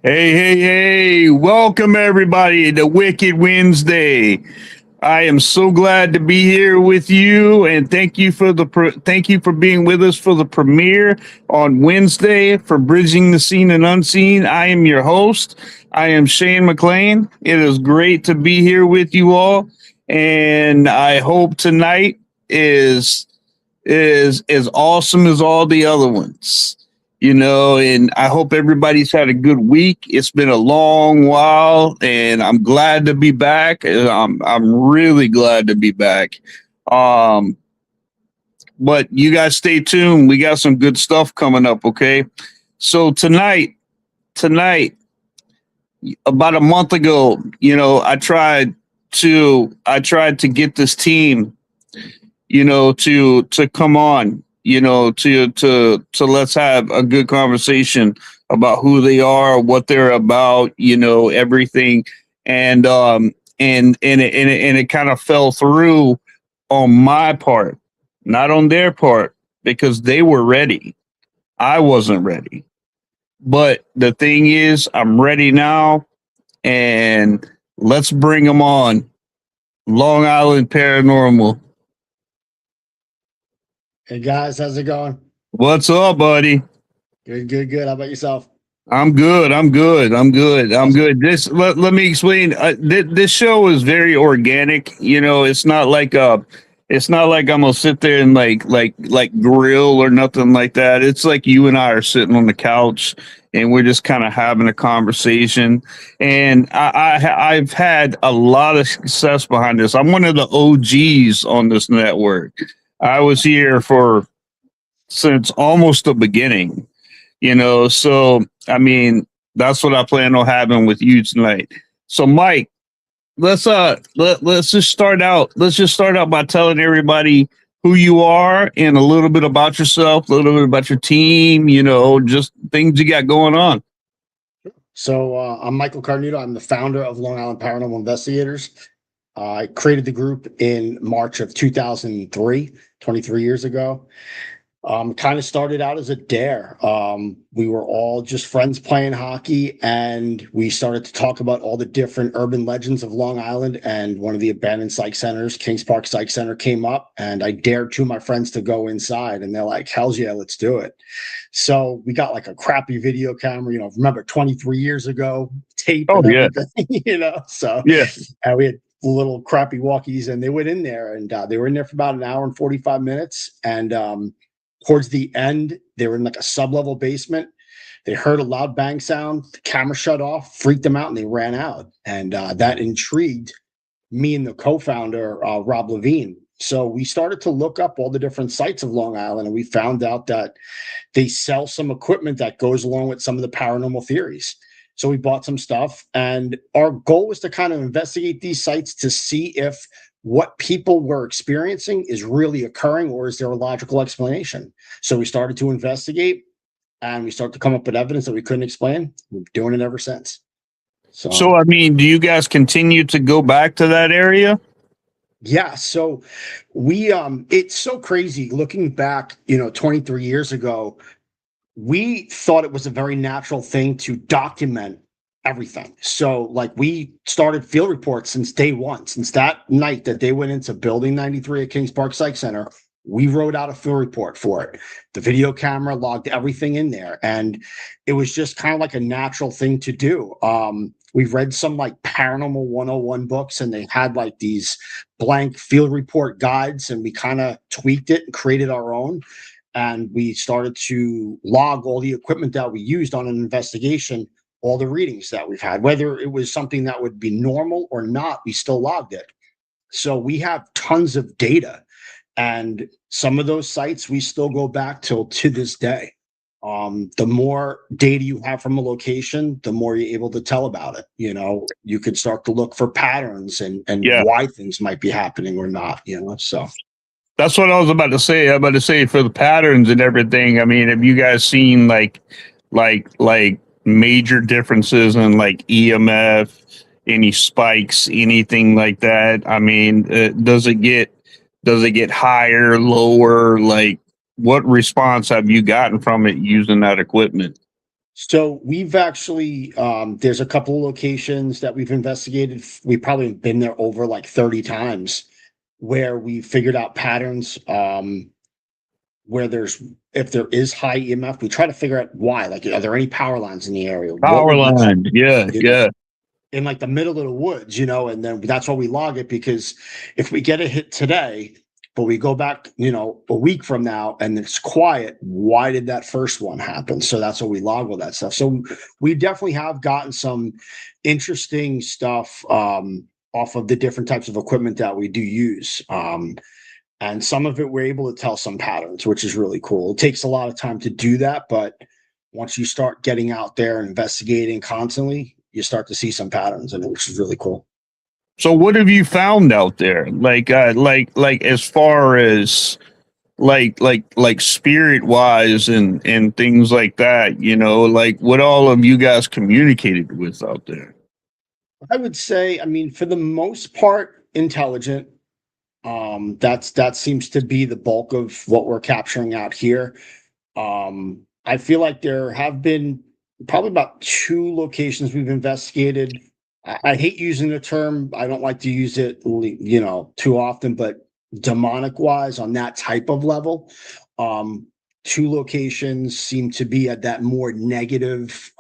Hey, welcome everybody to Wicked Wednesday. I am so glad to be here with you, and thank you for being with us for the premiere on Wednesday for Bridging the Seen and Unseen. I am your host. I am Shane McLain. It is great to be here with you all, and I hope tonight is as awesome as all the other ones. And I hope everybody's had a good week. It's been a long while, and I'm glad to be back. I'm really glad to be back. Um, but you guys stay tuned. We got some good stuff coming up. Okay, so tonight, about a month ago, I tried to get this team, to come on, to let's have a good conversation about who they are, what they're about, everything. And it kind of fell through on my part, not on their part, because they were ready. I wasn't ready. But the thing is, I'm ready now, and let's bring them on. Long Island Paranormal. Hey guys, how's it going? What's up, buddy? Good. How about yourself? I'm good. I'm good. I'm good. I'm good. Let me explain. This show is very organic. It's not like I'm gonna sit there and like grill or nothing like that. It's like you and I are sitting on the couch and we're just kind of having a conversation. And I've had a lot of success behind this. I'm one of the OGs on this network. I was here for since almost the beginning. So I mean, that's what I plan on having with you tonight. So Mike, let's just start out. Let's just start out by telling everybody who you are and a little bit about yourself, a little bit about your team, just things you got going on. So I'm Michael Carnuto. I'm the founder of Long Island Paranormal Investigators. I created the group in March of 2003, 23 years ago. Kind of started out as a dare. We were all just friends playing hockey, and we started to talk about all the different urban legends of Long Island. And one of the abandoned psych centers, Kings Park Psych Center, came up, and I dared two of my friends to go inside, and they're like, "Hell's yeah, let's do it." So we got like a crappy video camera, remember 23 years ago, tape Oh and yeah, everything, So yeah. we had little crappy walkies, and they went in there, and they were in there for about an hour and 45 minutes, and towards the end, they were in like a sub-level basement. They heard a loud bang sound. The camera shut off, freaked them out, and they ran out. And that intrigued me and the co-founder, Rob Levine. So we started to look up all the different sites of Long Island, and we found out that they sell some equipment that goes along with some of the paranormal theories. So we bought some stuff, and our goal was to kind of investigate these sites to see if what people were experiencing is really occurring, or is there a logical explanation? So we started to investigate, and we started to come up with evidence that we couldn't explain. We've been doing it ever since. So I mean, do you guys continue to go back to that area? Yeah, so we it's so crazy looking back, 23 years ago. We thought it was a very natural thing to document everything. So like we started field reports since day one, since that night that they went into building 93 at Kings Park Psych Center. We wrote out a field report for it. The video camera logged everything in there, and it was just kind of like a natural thing to do. We've read some like paranormal 101 books, and they had like these blank field report guides, and we kind of tweaked it and created our own. And we started to log all the equipment that we used on an investigation, all the readings that we've had, whether it was something that would be normal or not, we still logged it. So we have tons of data, and some of those sites we still go back to this day. The more data you have from a location, the more you're able to tell about it. You can start to look for patterns and Yeah. why things might be happening or not, so. That's what I was about to say. I'm about to say for the patterns and everything. I mean, have you guys seen like major differences in like EMF, any spikes, anything like that? I mean, does it get higher, lower? Like, what response have you gotten from it using that equipment? So we've actually, there's a couple of locations that we've investigated. We probably been there over like 30 times where we figured out patterns, where if there is high EMF, we try to figure out why. Like, are there any power lines in the area? What Power would lead line. Yeah, you know, yeah. in like the middle of the woods, and then that's why we log it, because if we get a hit today, but we go back, a week from now and it's quiet, why did that first one happen? So that's what we log all that stuff. So we definitely have gotten some interesting stuff off of the different types of equipment that we do use. And some of it we're able to tell some patterns, which is really cool. It takes a lot of time to do that, but once you start getting out there and investigating constantly, you start to see some patterns, and which is really cool. So what have you found out there? Like as far as like spirit wise and things like that, like what all of you guys communicated with out there? I would say, I mean, for the most part, intelligent. That seems to be the bulk of what we're capturing out here. I feel like there have been probably about 2 locations we've investigated. I hate using the term. I don't like to use it, too often, but demonic wise on that type of level. 2 locations seem to be at that more negative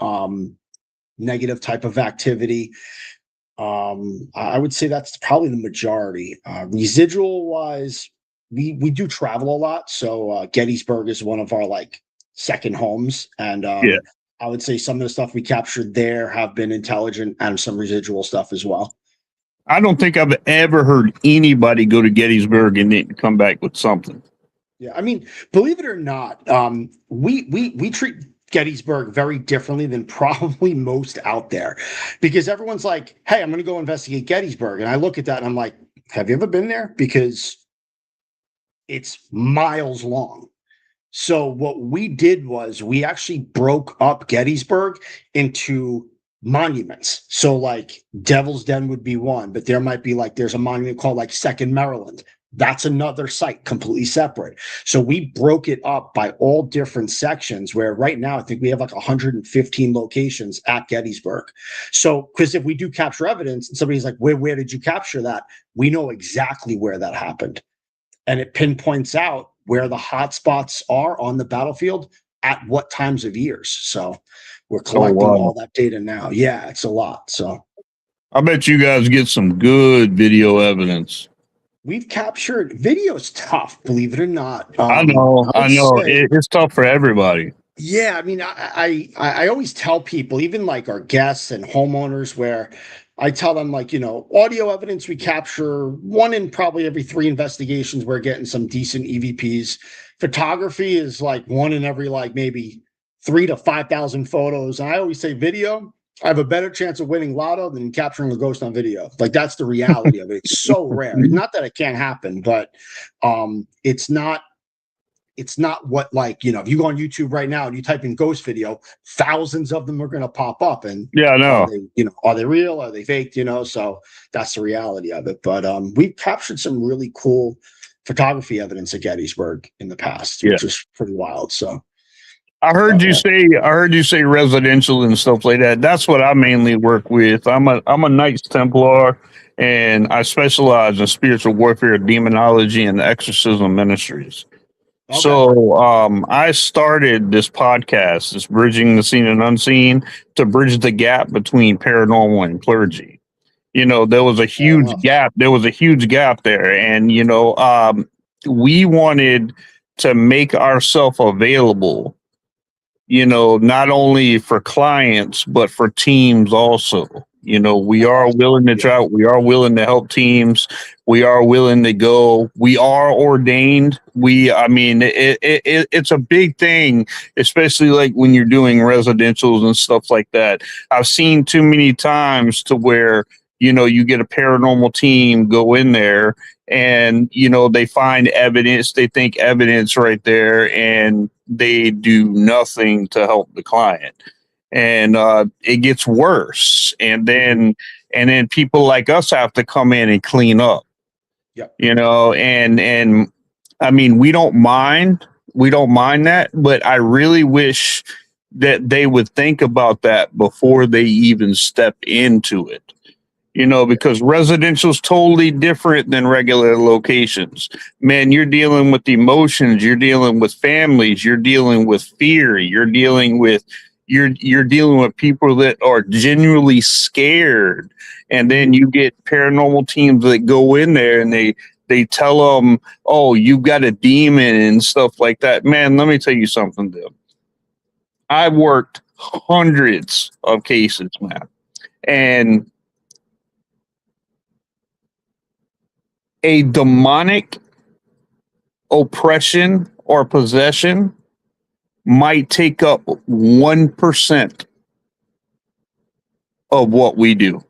type of activity. I would say that's probably the majority. Residual wise, we do travel a lot. So Gettysburg is one of our like second homes. And Yeah. I would say some of the stuff we captured there have been intelligent, and some residual stuff as well. I don't think I've ever heard anybody go to Gettysburg and then come back with something. Yeah, I mean, believe it or not, we treat Gettysburg very differently than probably most out there, because everyone's like, "Hey, I'm going to go investigate Gettysburg," and I look at that and I'm like, "Have you ever been there?" Because it's miles long. So what we did was we actually broke up Gettysburg into monuments. So like Devil's Den would be one, but there might be like, there's a monument called like Second Maryland. That's another site completely separate. So we broke it up by all different sections, where right now I think we have like 115 locations at Gettysburg. So, because if we do capture evidence and somebody's like, where did you capture that? We know exactly where that happened. And it pinpoints out where the hot spots are on the battlefield at what times of years. So we're collecting all that data now. Yeah, it's a lot. So I bet you guys get some good video evidence. We've captured video's tough, believe it or not. I know. It's tough for everybody. Yeah, I mean, I always tell people, even like our guests and homeowners, where I tell them, like, audio evidence we capture 1 in probably every 3 investigations. We're getting some decent EVPs. Photography is like 1 in every like maybe 3 to 5,000 photos. And I always say video, I have a better chance of winning lotto than capturing a ghost on video. Like, that's the reality of it. It's so rare. Not that it can't happen, but it's not what, like, if you go on YouTube right now and you type in ghost video, thousands of them are going to pop up. And yeah, I know. Are they real? Are they faked? So that's the reality of it. But we've captured some really cool photography evidence at Gettysburg in the past, which is pretty wild. So I heard you say residential and stuff like that. That's what I mainly work with. I'm a Knights Templar, and I specialize in spiritual warfare, demonology, and exorcism ministries. Okay. So I started this podcast, this Bridging the Seen and Unseen, to bridge the gap between paranormal and clergy. There was a huge gap. There was a huge gap there, and we wanted to make ourselves available, not only for clients, but for teams also. We are willing to try. We are willing to help teams. We are willing to go. We are ordained. It's a big thing, especially like when you're doing residentials and stuff like that. I've seen too many times to where, you get a paranormal team go in there and, they find evidence, they think evidence right there, and they do nothing to help the client. And it gets worse. And then people like us have to come in and clean up. Yep. And I mean, we don't mind that, but I really wish that they would think about that before they even step into it. You know, because residential is totally different than regular locations. Man, you're dealing with emotions, you're dealing with families, you're dealing with fear, you're dealing with people that are genuinely scared. And then you get paranormal teams that go in there and they tell them, "Oh, you've got a demon," and stuff like that. Man, let me tell you something, Bill. I've worked hundreds of cases, man. And a demonic oppression or possession might take up 1% of what we do.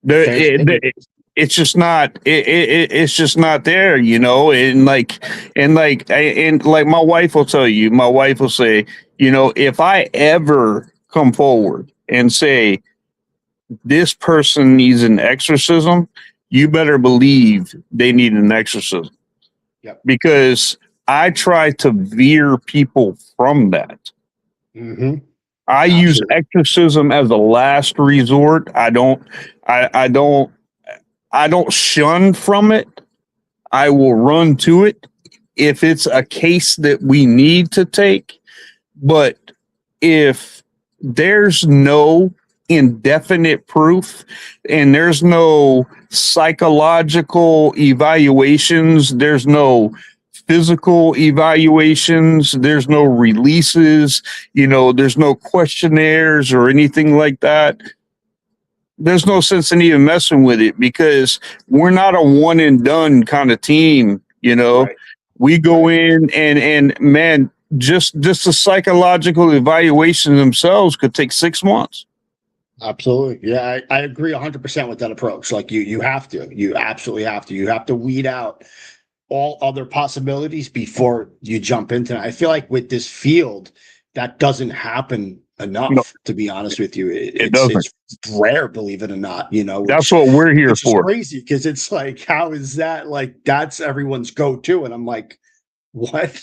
It's just not. It's just not there, you know. And like my wife will tell you. My wife will say, you know, if I ever come forward and say this person needs an exorcism, you better believe they need an exorcism. Yep. Because I try to veer people from that. Mm-hmm. I use exorcism as a last resort. I don't shun from it. I will run to it if it's a case that we need to take. But if there's no indefinite proof and there's no psychological evaluations, there's no physical evaluations, there's no releases, you know, there's no questionnaires or anything like that, there's no sense in even messing with it, because we're not a one and done kind of team, you know. Right. We go in and man, just the psychological evaluation themselves could take 6 months. Absolutely. Yeah, I agree 100% with that approach. Like you absolutely have to. You have to weed out all other possibilities before you jump into it. I feel like with this field, that doesn't happen enough, to be honest with you. It's rare, believe it or not, you know. That's what we're here for. It's crazy because it's like, how is that? Like, that's everyone's go-to. And I'm like, what?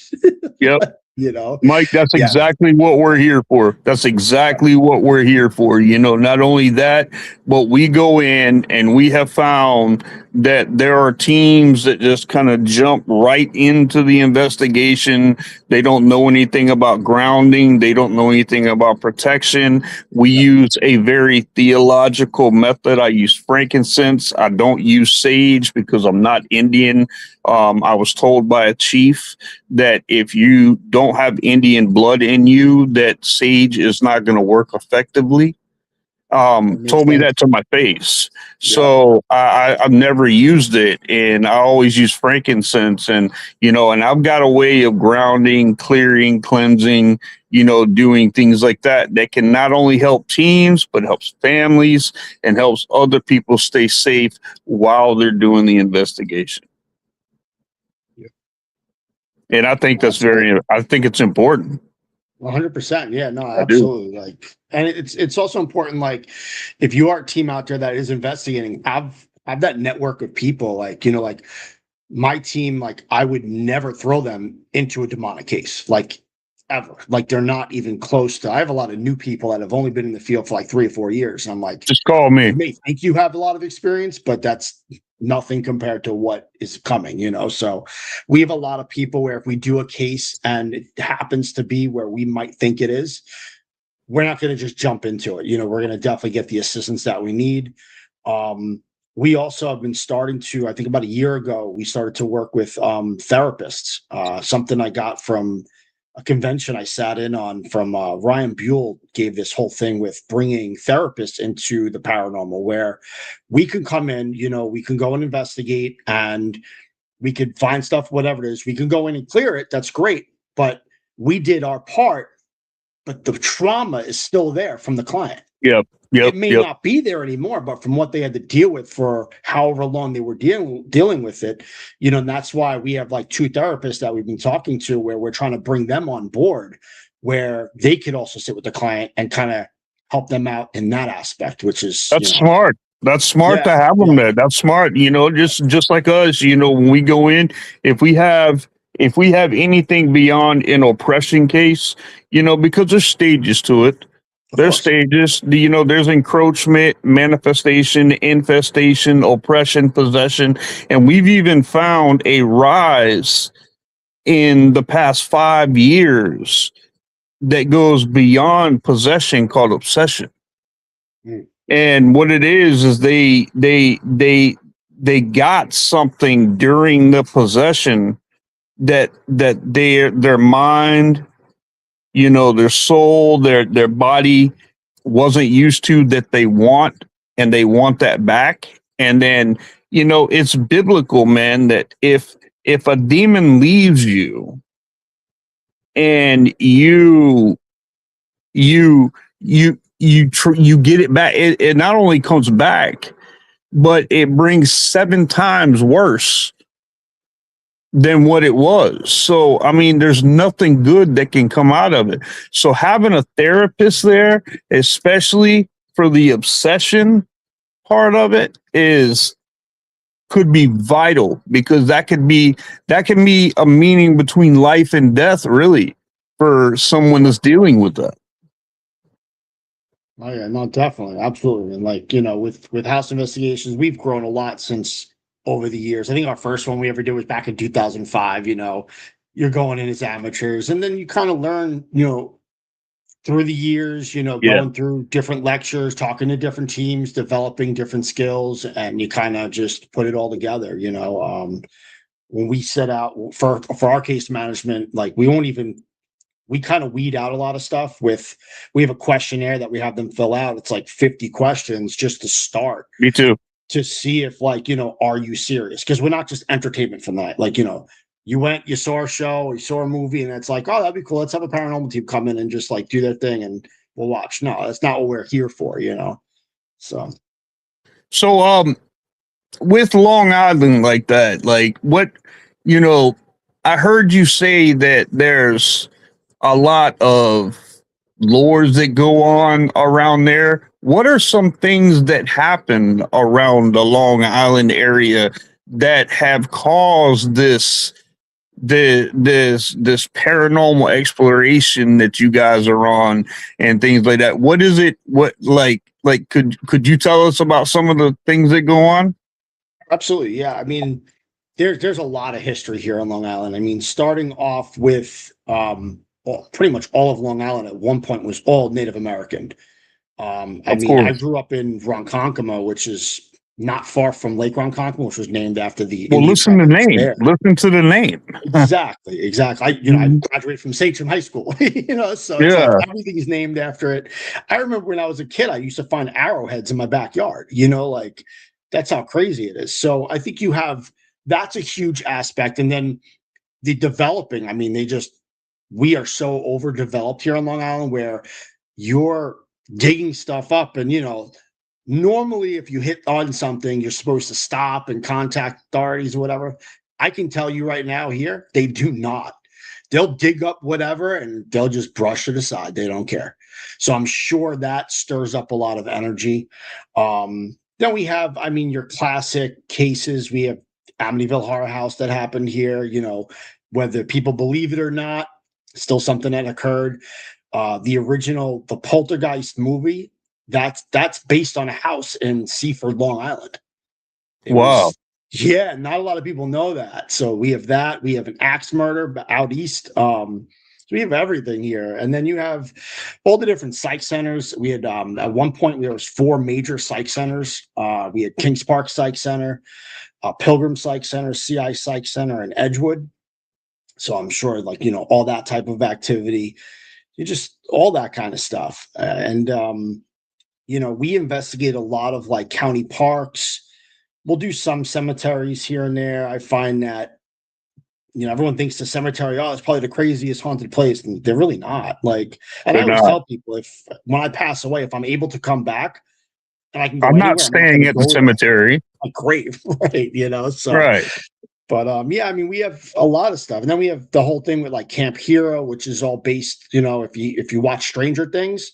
Yep. You know, Mike, that's exactly what we're here for. That's exactly what we're here for. You know, not only that, but we go in and we have found that there are teams that just kind of jump right into the investigation. They don't know anything about grounding. They don't know anything about protection. We use a very theological method. I use frankincense. I don't use sage because I'm not Indian. I was told by a chief that if you don't have Indian blood in you, that sage is not going to work effectively. Told me that to my face. Yeah. So I've never used it, and I always use frankincense, and, you know, and I've got a way of grounding, clearing, cleansing, you know, doing things like that can not only help teams, but helps families and helps other people stay safe while they're doing the investigation. And I think I think it's important. 100%. Yeah, no, absolutely. Like, and it's also important, like, if you are a team out there that is investigating, have that network of people, like, you know, like my team, like I would never throw them into a demonic case, like ever. Like they're not even close to. I have a lot of new people that have only been in the field for like 3 or 4 years. And I'm like, just call me. You may think you have a lot of experience, but that's nothing compared to what is coming, you know. So we have a lot of people where if we do a case and it happens to be where we might think it is, we're not going to just jump into it. You know, we're going to definitely get the assistance that we need. We also have been starting to, I think about a year ago, we started to work with therapists. Something I got from a convention I sat in on from Ryan Buell gave this whole thing with bringing therapists into the paranormal, where we can come in, you know, we can go and investigate and we could find stuff, whatever it is. We can go in and clear it. That's great. But we did our part, but the trauma is still there from the client. Yep. It may not be there anymore, but from what they had to deal with for however long they were dealing with it, you know, and that's why we have like 2 therapists that we've been talking to, where we're trying to bring them on board, where they could also sit with the client and kind of help them out in that aspect, which is smart. That's smart to have them there. That's smart. You know, just like us, you know, when we go in, if we have if we have anything beyond an oppression case, because there's stages to it. Of There's course. stages, there's encroachment, manifestation, infestation, oppression, possession, and we've even found a rise in the past 5 years that goes beyond possession called obsession. Mm. And what it is they got something during the possession that their mind, their soul, their body wasn't used to, that they want, and they want that back. And then, it's biblical, man, that if a demon leaves you and you get it back, it not only comes back, but it brings 7 times worse than what it was. So, I mean, there's nothing good that can come out of it. So having a therapist there, especially for the obsession part of it, could be vital, because that can be a meaning between life and death, really, for someone that's dealing with that. Oh yeah, no, definitely, absolutely. And like, with house investigations, we've grown a lot since over the years. I think our first one we ever did was back in 2005. You're going in as amateurs, and then you kind of learn, through the years, Yeah. going through different lectures, talking to different teams, developing different skills, and you kind of just put it all together. When we set out for our case management, like we kind of weed out a lot of stuff we have a questionnaire that we have them fill out. It's like 50 questions just to start. Me too. To see if, like, are you serious? Because we're not just entertainment for that. Like, you went, you saw a show, you saw a movie, and it's like, oh, that'd be cool. Let's have a paranormal team come in and just like do their thing and we'll watch. No, that's not what we're here for, So, with Long Island like that, like what, I heard you say that there's a lot of lores that go on around there. What are some things that happen around the Long Island area that have caused this paranormal exploration that you guys are on and things like that? What is it? What like could you tell us about some of the things that go on? Absolutely. Yeah. I mean, there's a lot of history here on Long Island. I mean, starting off with pretty much all of Long Island at one point was all Native American. I mean, I grew up in Ronkonkoma, which is not far from Lake Ronkonkoma, which was named after the. Well, listen to the name. There. Listen to the name. Exactly. I graduated from Sachem High School. So it's like everything is named after it. I remember when I was a kid, I used to find arrowheads in my backyard. Like that's how crazy it is. So I think that's a huge aspect, and then the developing. I mean, we are so overdeveloped here on Long Island where you're digging stuff up, and normally if you hit on something, you're supposed to stop and contact authorities or whatever. I can tell you right now here, they do not. They'll dig up whatever and they'll just brush it aside. They don't care. So I'm sure that stirs up a lot of energy. Then we have, I mean, your classic cases. We have Amityville Horror House that happened here, whether people believe it or not, still something that occurred. The Poltergeist movie, that's based on a house in Seaford, Long Island. Wow. Yeah, not a lot of people know that. So we have that. We have an axe murder out east. So we have everything here. And then you have all the different psych centers. We had at one point there was 4 major psych centers. We had Kings Park Psych Center, Pilgrim Psych Center, CI Psych Center, and Edgewood. So I'm sure, like, all that type of activity, just all that kind of stuff. We investigate a lot of like county parks. We'll do some cemeteries here and there. I find that, everyone thinks the cemetery, it's probably the craziest haunted place. And they're really not. Like, and I always tell people, when I pass away, if I'm able to come back and I can go anywhere, not staying at the cemetery. A grave, right? So right. But I mean, we have a lot of stuff, and then we have the whole thing with like Camp Hero, which is all based. If you watch Stranger Things,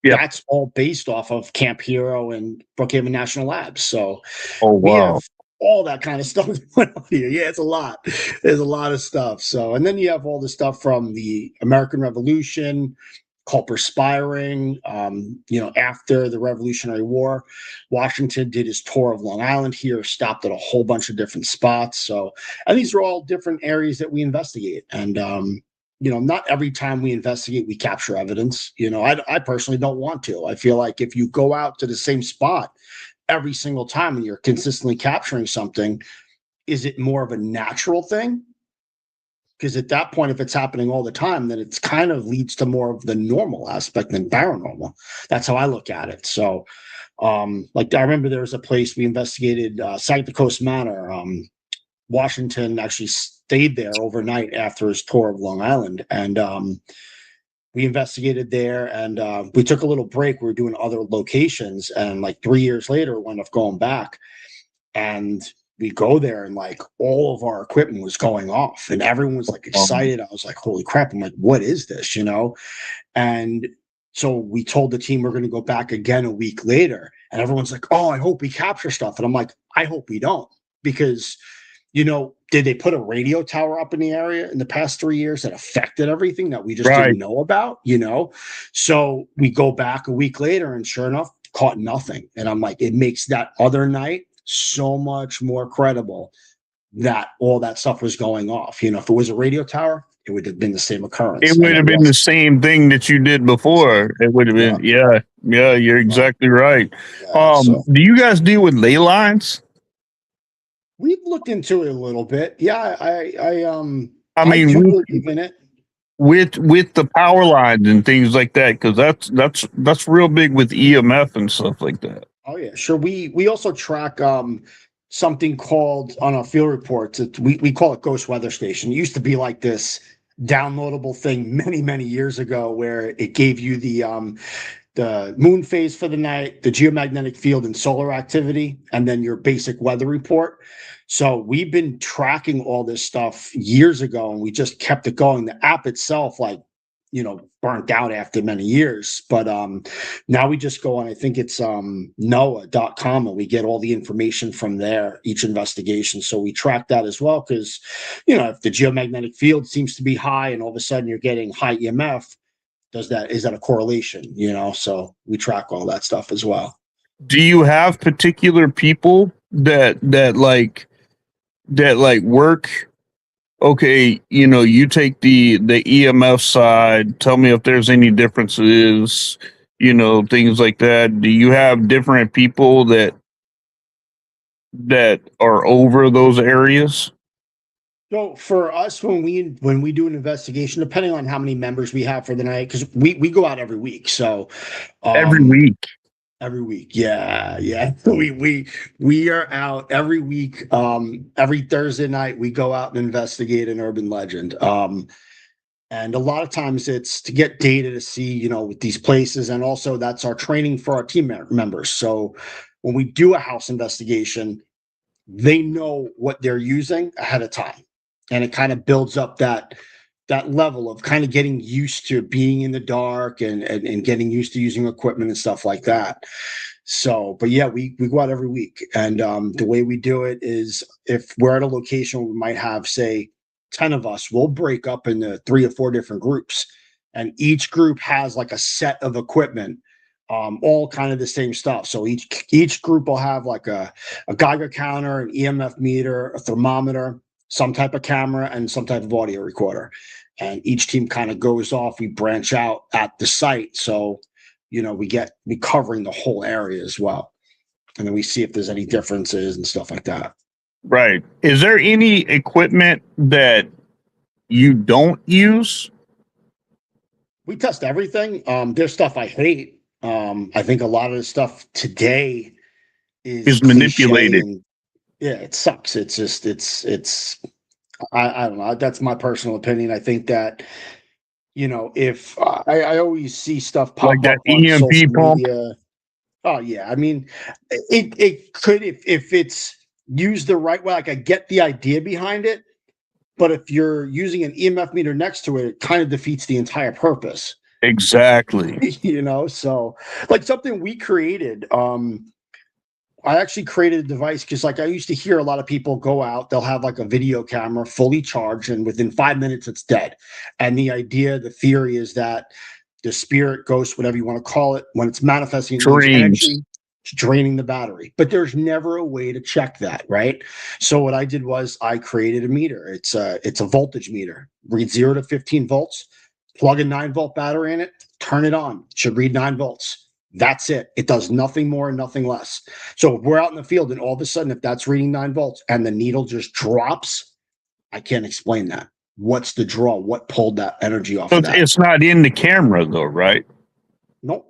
that's all based off of Camp Hero and Brookhaven National Labs. So we have all that kind of stuff went on here. Yeah, it's a lot. There's a lot of stuff. So, and then you have all the stuff from the American Revolution, called perspiring. After the Revolutionary War, Washington did his tour of Long Island here, stopped at a whole bunch of different spots. So, and these are all different areas that we investigate. And, not every time we investigate, we capture evidence. I personally don't want to. I feel like if you go out to the same spot every single time and you're consistently capturing something, is it more of a natural thing? Because at that point, if it's happening all the time, then it's kind of leads to more of the normal aspect than paranormal. That's how I look at it. So, I remember there was a place we investigated, Sancta Coast Manor. Washington actually stayed there overnight after his tour of Long Island. And we investigated there, and we took a little break. We were doing other locations. And like 3 years later, we ended up going back. And we go there, and like all of our equipment was going off, and everyone was like excited. I was like, holy crap. I'm like, what is this? And so we told the team we're going to go back again a week later, and everyone's like, oh, I hope we capture stuff. And I'm like, I hope we don't, because, did they put a radio tower up in the area in the past 3 years that affected everything that we just didn't know about, So we go back a week later, and sure enough, caught nothing. And I'm like, it makes that other night so much more credible that all that stuff was going off. If it was a radio tower, it would have been the same occurrence. It would have been the same thing that you did before. It would have been, yeah, you're exactly right. Do you guys deal with ley lines? We've looked into it a little bit. Yeah, I mean, do believe in it. With the power lines and things like that, because that's real big with EMF and stuff like that. Oh yeah, sure. We also track something called on our field reports. We call it Ghost Weather Station. It used to be like this downloadable thing many years ago, where it gave you the moon phase for the night, the geomagnetic field and solar activity, and then your basic weather report. So we've been tracking all this stuff years ago, and we just kept it going. The app itself, burnt out after many years, but now we just go on, I think it's NOAA.com, and we get all the information from there, each investigation. So we track that as well, because if the geomagnetic field seems to be high and all of a sudden you're getting high EMF, is that a correlation? So we track all that stuff as well. Do you have particular people that work? Okay, you take the EMF side, tell me if there's any differences, things like that. Do you have different people that are over those areas? So for us, when we do an investigation, depending on how many members we have for the night, because we go out every week. So every week. Every week. Yeah. We are out every week. Every Thursday night, we go out and investigate an urban legend. And a lot of times it's to get data to see, with these places. And also that's our training for our team members. So when we do a house investigation, they know what they're using ahead of time. And it kind of builds up that level of kind of getting used to being in the dark and getting used to using equipment and stuff like that. So, but yeah, we go out every week. And the way we do it is, if we're at a location, we might have, say, 10 of us, we'll break up into 3 or 4 different groups. And each group has like a set of equipment, all kind of the same stuff. So each group will have like a Geiger counter, an EMF meter, a thermometer, some type of camera, and some type of audio recorder. And each team kind of goes off. We branch out at the site. So, we covering the whole area as well. And then we see if there's any differences and stuff like that. Right. Is there any equipment that you don't use? We test everything. There's stuff I hate. I think a lot of the stuff today is manipulated. Yeah, it sucks. It's just, I don't know. That's my personal opinion. I think that, if I always see stuff pop like that up on EMP social pump. media. Oh yeah. I mean, it could, if it's used the right way, like I get the idea behind it, but if you're using an EMF meter next to it, it kind of defeats the entire purpose. Exactly. So like something we created, I actually created a device because, like, I used to hear a lot of people go out, they'll have like a video camera fully charged, and within 5 minutes it's dead. And the theory is that the spirit, ghost, whatever you want to call it, when it's manifesting, it needs energy, it's draining the battery. But there's never a way to check that, right? So what I did was I created a meter. It's a voltage meter. Reads 0 to 15 volts. Plug a 9-volt battery in it. Turn it on. It should read 9 volts. That's it. It does nothing more and nothing less. So if we're out in the field and all of a sudden, if that's reading 9 volts and the needle just drops, I can't explain that. What's the draw? What pulled that energy off of that? It's not in the camera though, right? Nope.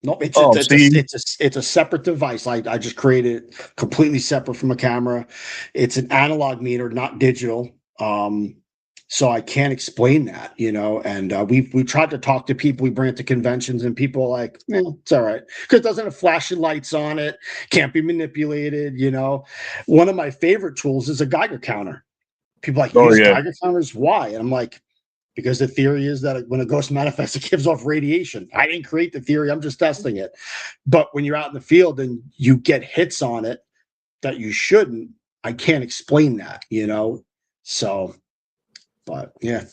It's a separate device. I just created it completely separate from a camera. It's an analog meter, not digital. So I can't explain that, and we tried to talk to people. We bring it to conventions and people are like, it's all right. Because it doesn't have flashing lights on it. Can't be manipulated, One of my favorite tools is a Geiger counter. People are like, use Geiger counters? Why? And I'm like, because the theory is that when a ghost manifests, it gives off radiation. I didn't create the theory. I'm just testing it. But when you're out in the field and you get hits on it that you shouldn't, I can't explain that, So, but yeah.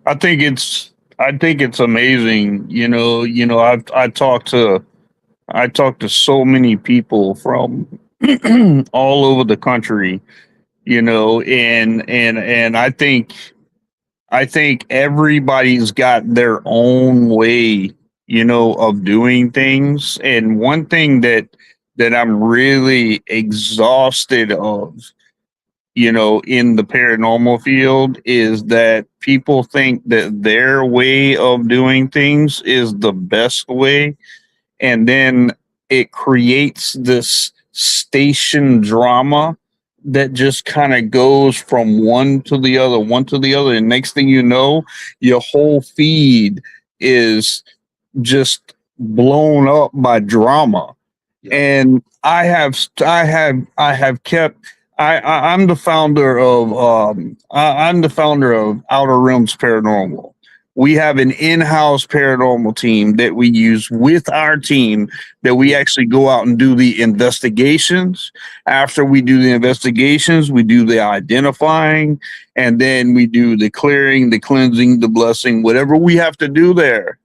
I think it's amazing. I talked to so many people from all over the country, and I think everybody's got their own way, of doing things. And one thing that I'm really exhausted of, in the paranormal field is that people think that their way of doing things is the best way. And then it creates this station drama that just kind of goes from one to the other. And next thing you know, your whole feed is just blown up by drama. Yeah. And I'm the founder of Outer Realms Paranormal. We have an in-house paranormal team that we use with our team, that we actually go out and do the investigations. After we do the investigations, we do the identifying, and then we do the clearing, the cleansing, the blessing, whatever we have to do there.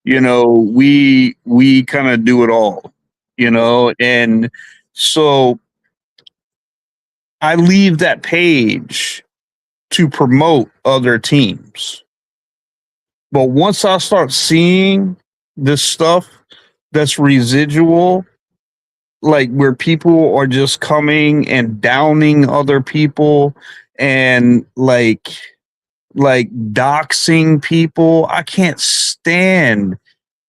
We kind of do it all, and so I leave that page to promote other teams. But once I start seeing this stuff that's residual, like where people are just coming and downing other people and like doxing people, I can't stand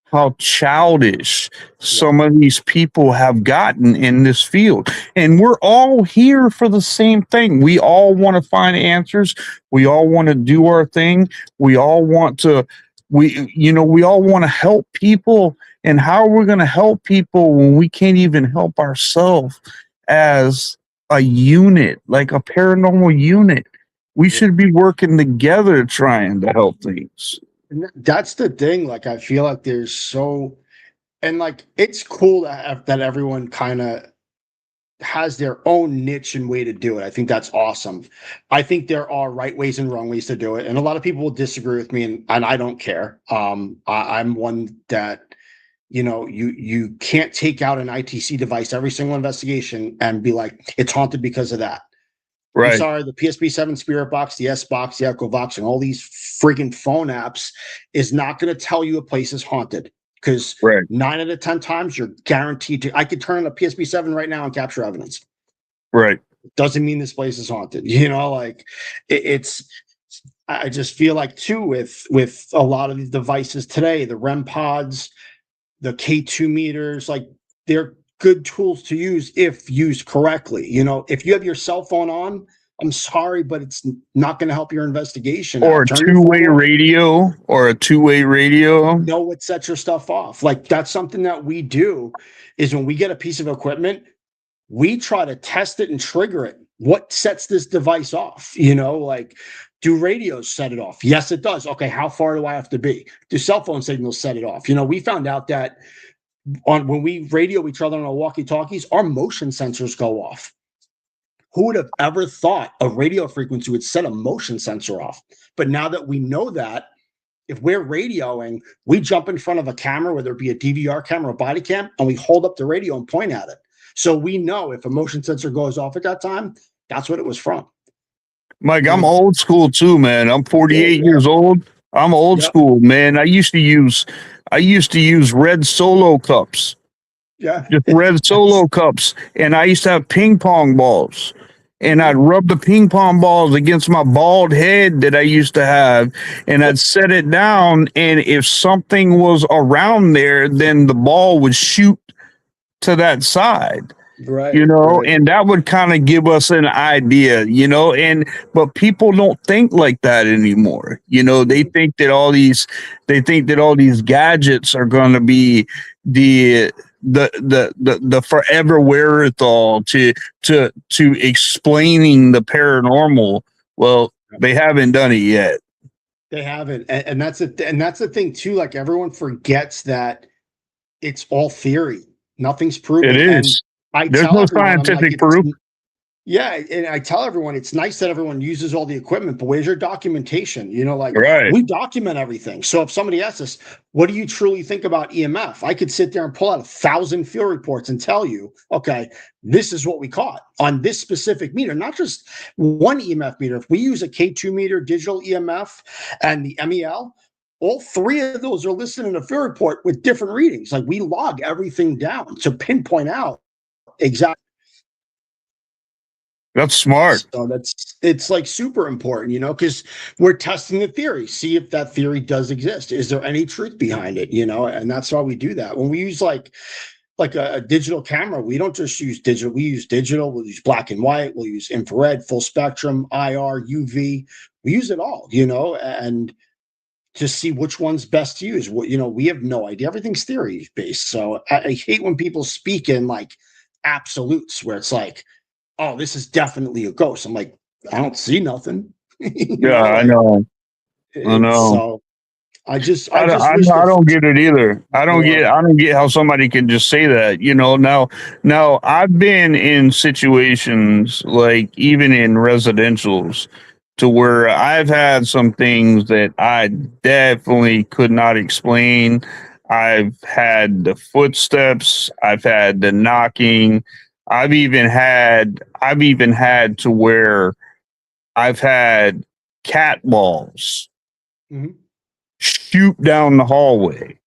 how childish some of these people have gotten in this field. And we're all here for the same thing. We all want to find answers. We all want to do our thing. We all want to help people. And how are we going to help people when we can't even help ourselves as a unit, like a paranormal unit? We should be working together trying to help things. And that's the thing. Like, I feel like it's cool that everyone kind of has their own niche and way to do it. I think that's awesome. I think there are right ways and wrong ways to do it. And a lot of people will disagree with me, and I don't care. I'm one that, you can't take out an ITC device every single investigation and be like, it's haunted because of that. Right. I'm sorry, the PSP7 Spirit Box, the S Box, the Echo Box, and all these friggin' phone apps is not going to tell you a place is haunted, because 9 out of 10 times you're guaranteed to. I could turn on a PSP7 right now and capture evidence. Right. It doesn't mean this place is haunted. I just feel like too with a lot of these devices today, the REM pods, the K2 meters, like they're good tools to use if used correctly. If you have your cell phone on, I'm sorry, but it's not going to help your investigation. Or a two-way radio. Know what sets your stuff off. Like, that's something that we do, is when we get a piece of equipment, we try to test it and trigger it. What sets this device off? Do radios set it off? Yes, it does. Okay, how far do I have to be? Do cell phone signals set it off? We found out that when we radio each other on our walkie-talkies, our motion sensors go off. Who would have ever thought a radio frequency would set a motion sensor off? But now that we know that, if we're radioing, we jump in front of a camera, whether it be a DVR camera or body cam, and we hold up the radio and point at it. So we know if a motion sensor goes off at that time, that's what it was from. Mike, I'm old school too, man. I'm 48 years old. I'm old school, man. I used to use red Solo cups. Yeah. Just red Solo cups. And I used to have ping pong balls. And I'd rub the ping pong balls against my bald head that I used to have, and I'd set it down. And if something was around there, then the ball would shoot to that side. Right. And that would kind of give us an idea, but people don't think like that anymore. They think that all these gadgets are going to be the forever wherewithal to explaining the paranormal. Well, they haven't done it yet. They haven't. And that's the thing too. Like, everyone forgets that it's all theory. Nothing's proven. It is. There's no scientific proof. Yeah, and I tell everyone, it's nice that everyone uses all the equipment, but where's your documentation? Right. We document everything. So if somebody asks us, what do you truly think about EMF? I could sit there and pull out 1,000 field reports and tell you, okay, this is what we caught on this specific meter, not just one EMF meter. If we use a K2 meter digital EMF and the MEL, all three of those are listed in a field report with different readings. Like, we log everything down to pinpoint out exactly. That's smart. So it's like super important, because we're testing the theory, see if that theory does exist. Is there any truth behind it? And that's why we do that. When we use like a digital camera, we don't just use digital. We use digital. We'll use black and white. We'll use infrared, full spectrum, IR, UV. We use it all, and to see which one's best to use. We have no idea. Everything's theory based. So I hate when people speak in like absolutes where it's like, oh, this is definitely a ghost. I'm like, I don't see nothing. I know. So I don't get it either. I don't get how somebody can just say that. Now I've been in situations, like even in residentials, to where I've had some things that I definitely could not explain. I've had the footsteps, I've had the knocking, I've even had to where I've had cat balls shoot down the hallway.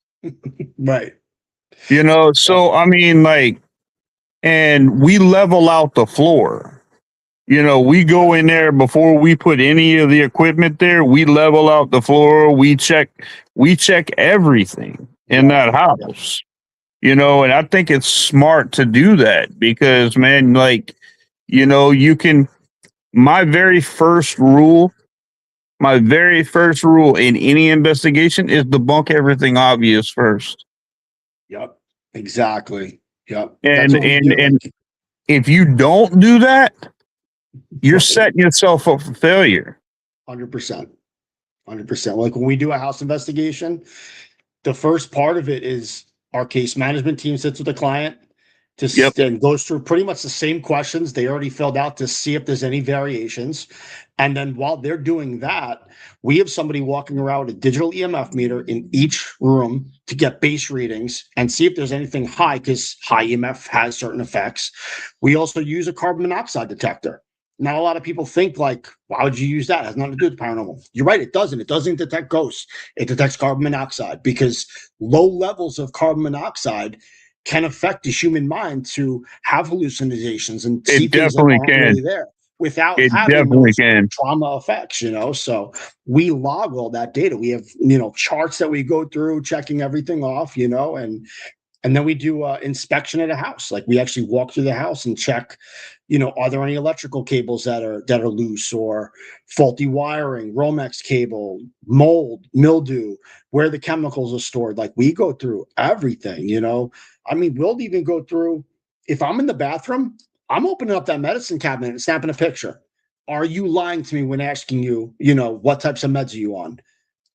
Right. So I mean, like, and we level out the floor. We go in there before we put any of the equipment there. We level out the floor. We check everything in that house. And I think it's smart to do that because, man, like, you can. My very first rule in any investigation is debunk everything obvious first. Yep. Exactly. Yep. And if you don't do that, you're setting yourself up for failure. 100%. Like, when we do a house investigation, the first part of it is our case management team sits with the client and goes through pretty much the same questions they already filled out to see if there's any variations. And then while they're doing that, we have somebody walking around with a digital EMF meter in each room to get base readings and see if there's anything high, because high EMF has certain effects. We also use a carbon monoxide detector. Now, a lot of people think, like, why would you use that? It has nothing to do with paranormal. You're right, it doesn't. It doesn't detect ghosts. It detects carbon monoxide, because low levels of carbon monoxide can affect the human mind to have hallucinations and see things that aren't really there without having those trauma effects, So we log all that data. We have, charts that we go through, checking everything off, and then we do inspection at a house. Like, we actually walk through the house and check, are there any electrical cables that are loose or faulty wiring, Romex cable, mold, mildew, where the chemicals are stored. Like, we go through everything, I mean, we'll even go through, if I'm in the bathroom, I'm opening up that medicine cabinet and snapping a picture. Are you lying to me when asking you, what types of meds are you on?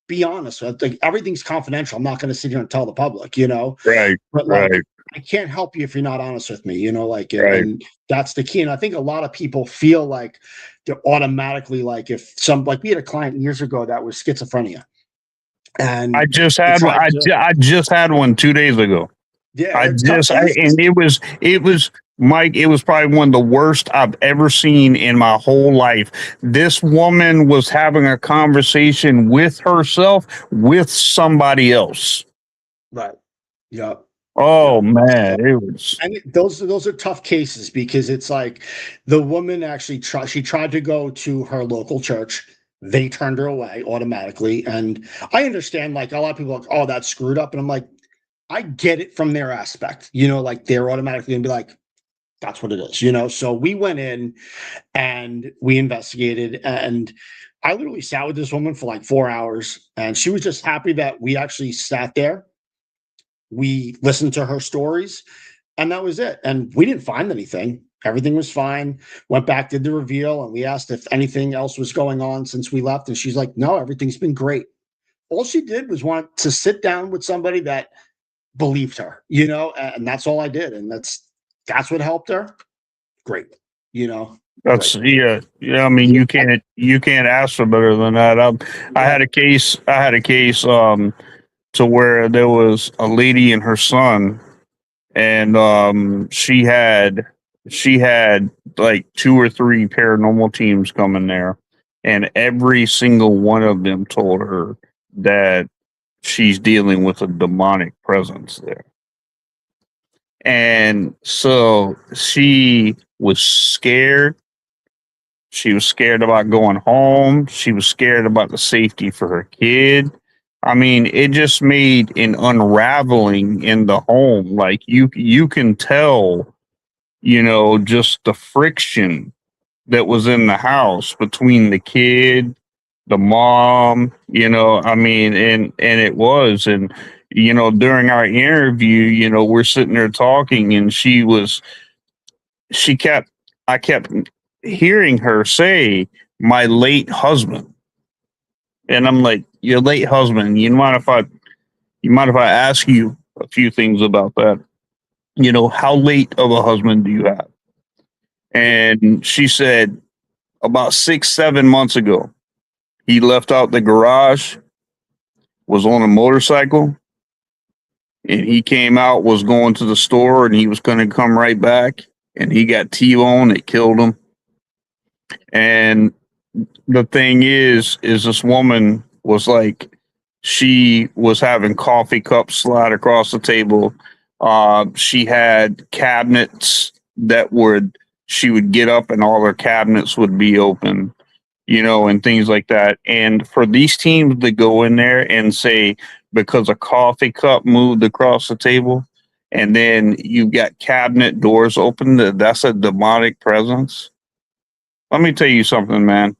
be honest. Like, everything's confidential. I'm not going to sit here and tell the public, you know. Right. But Right. like, I can't help you if you're not honest with me, you know. Like, Right. and that's the key. And I think a lot of people feel like they're automatically like, if some, like, we had a client years ago that was schizophrenia, and I just they had one. tried to, I just had one 2 days ago. yeah, it's tough. And it was Mike. It was probably one of the worst I've ever seen in my whole life. This woman was having a conversation with herself with somebody else. Right. Yeah. Oh man, it was. And those are tough cases, because it's like the woman actually tried to go to her local church. They turned her away automatically. And I understand, like, a lot of people are like, oh, that's screwed up. And I'm like, I get it from their aspect, you know, like, they're automatically gonna be like, that's what it is, you know. So we went in and we investigated, and I literally sat with this woman for like 4 hours, and she was just happy that we actually sat there. We listened to her stories, and that was it. And we didn't find anything. Everything was fine. Went back, did the reveal, and we asked if anything else was going on since we left. And she's like, no, everything's been great. All she did was want to sit down with somebody that believed her, you know, and that's all I did. And that's what helped her. Great. You know, That's great. yeah. I mean, you can't ask for better than that. I had a case. To where there was a lady and her son, and she had like 2 or 3 paranormal teams coming there, and every single one of them told her that she's dealing with a demonic presence there. And so she was scared. She was scared about going home. She was scared about the safety for her kid. I mean, it just made an unraveling in the home. Like, you can tell, you know, just the friction that was in the house between the kid, the mom, you know. I mean, and it was, and you know, during our interview, you know, we're sitting there talking, and she kept I kept hearing her say, my late husband. And I'm like, your late husband, you mind if I ask you a few things about that? You know, how late of a husband do you have? And she said, about 6, 7 months ago, he left out the garage, was on a motorcycle, and he came out, was going to the store, and he was going to come right back, and he got T-boned. It killed him. And the thing is this woman was like, she was having coffee cups slide across the table. She had cabinets that she would get up and all her cabinets would be open, you know, and things like that. And for these teams to go in there and say, because a coffee cup moved across the table, and then you got cabinet doors open, that's a demonic presence. Let me tell you something, man.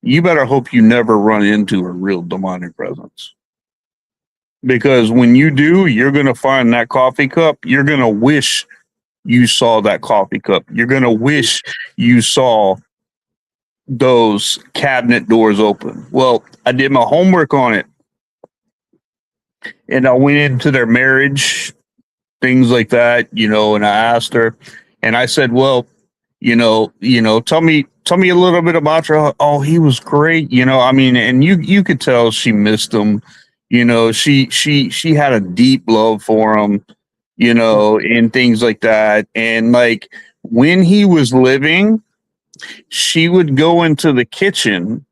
You better hope you never run into a real demonic presence. Because when you do, you're going to find that coffee cup. You're going to wish you saw that coffee cup. You're going to wish you saw those cabinet doors open. Well, I did my homework on it, and I went into their marriage, things like that, you know, and I asked her, and I said, well, tell me a little bit about her. Oh, he was great. You know, I mean, and you could tell she missed him. You know, she had a deep love for him, you know, and things like that. And like, when he was living, she would go into the kitchen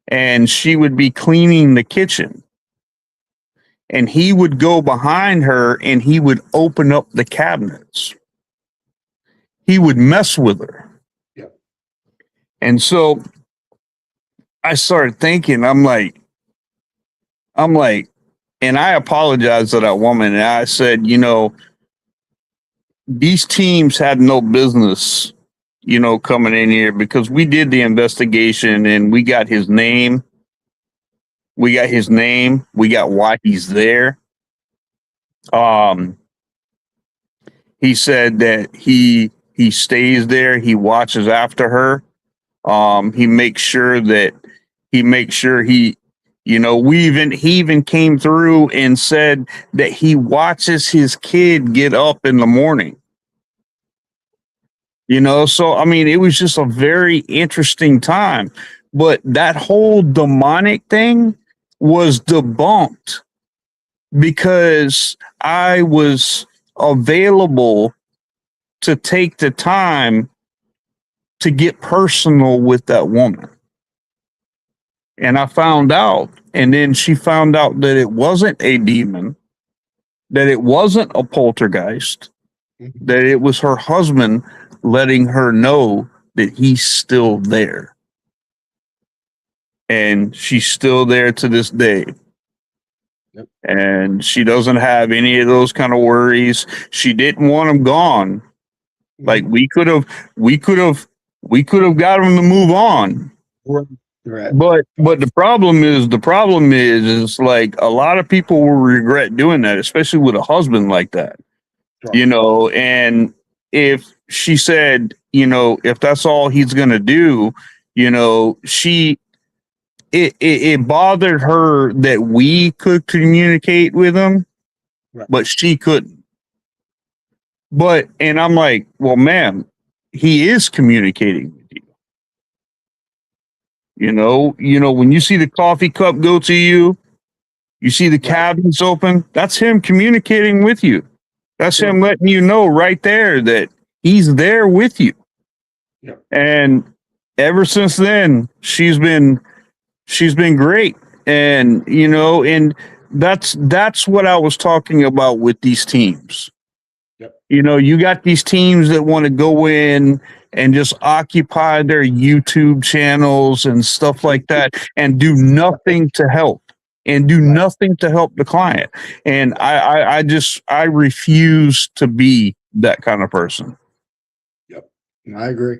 and she would be cleaning the kitchen. And he would go behind her and he would open up the cabinets. He would mess with her. Yep. And so I started thinking, I'm like, and I apologized to that woman. And I said, you know, these teams had no business, you know, coming in here, because we did the investigation and we got his name. We got why he's there. He said that he stays there. He watches after her. He makes sure He even came through and said that he watches his kid get up in the morning. So I mean, it was just a very interesting time. But that whole demonic thing was debunked because I was available to take the time to get personal with that woman. And I found out, and then she found out that it wasn't a demon, that it wasn't a poltergeist, that it was her husband letting her know that he's still there. And she's still there to this day. Yep. And she doesn't have any of those kind of worries. She didn't want him gone. Like we could have got him to move on. Right. But the problem is like a lot of people will regret doing that, especially with a husband like that. Right. And if she said, if that's all he's gonna do, it bothered her that we could communicate with him, right, but she couldn't. And I'm like, well, ma'am, he is communicating with you. When you see the coffee cup go to you, you see the cabinets open, that's him communicating with you. That's him letting you know right there that he's there with you. Yeah. And ever since then, she's been great. And, and that's what I was talking about with these teams. Yep. You got these teams that want to go in and just occupy their YouTube channels and stuff like that and do nothing to help nothing to help the client. And I refuse to be that kind of person. Yep. I agree.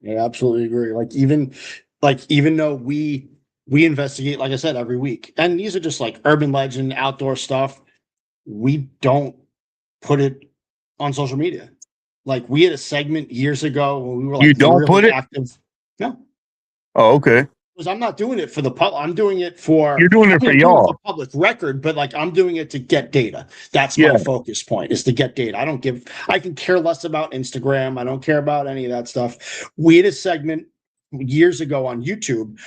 I absolutely agree. Even though we investigate, like I said, every week, and these are just like urban legend, outdoor stuff, we don't put it on social media. Like we had a segment years ago when we were like, you don't really put it active. No. Oh, okay. Because I'm not doing it for the public. I'm doing it for. You're doing it for y'all. For public record, but like I'm doing it to get data. That's my focus point, is to get data. I can care less about Instagram. I don't care about any of that stuff. We had a segment years ago on YouTube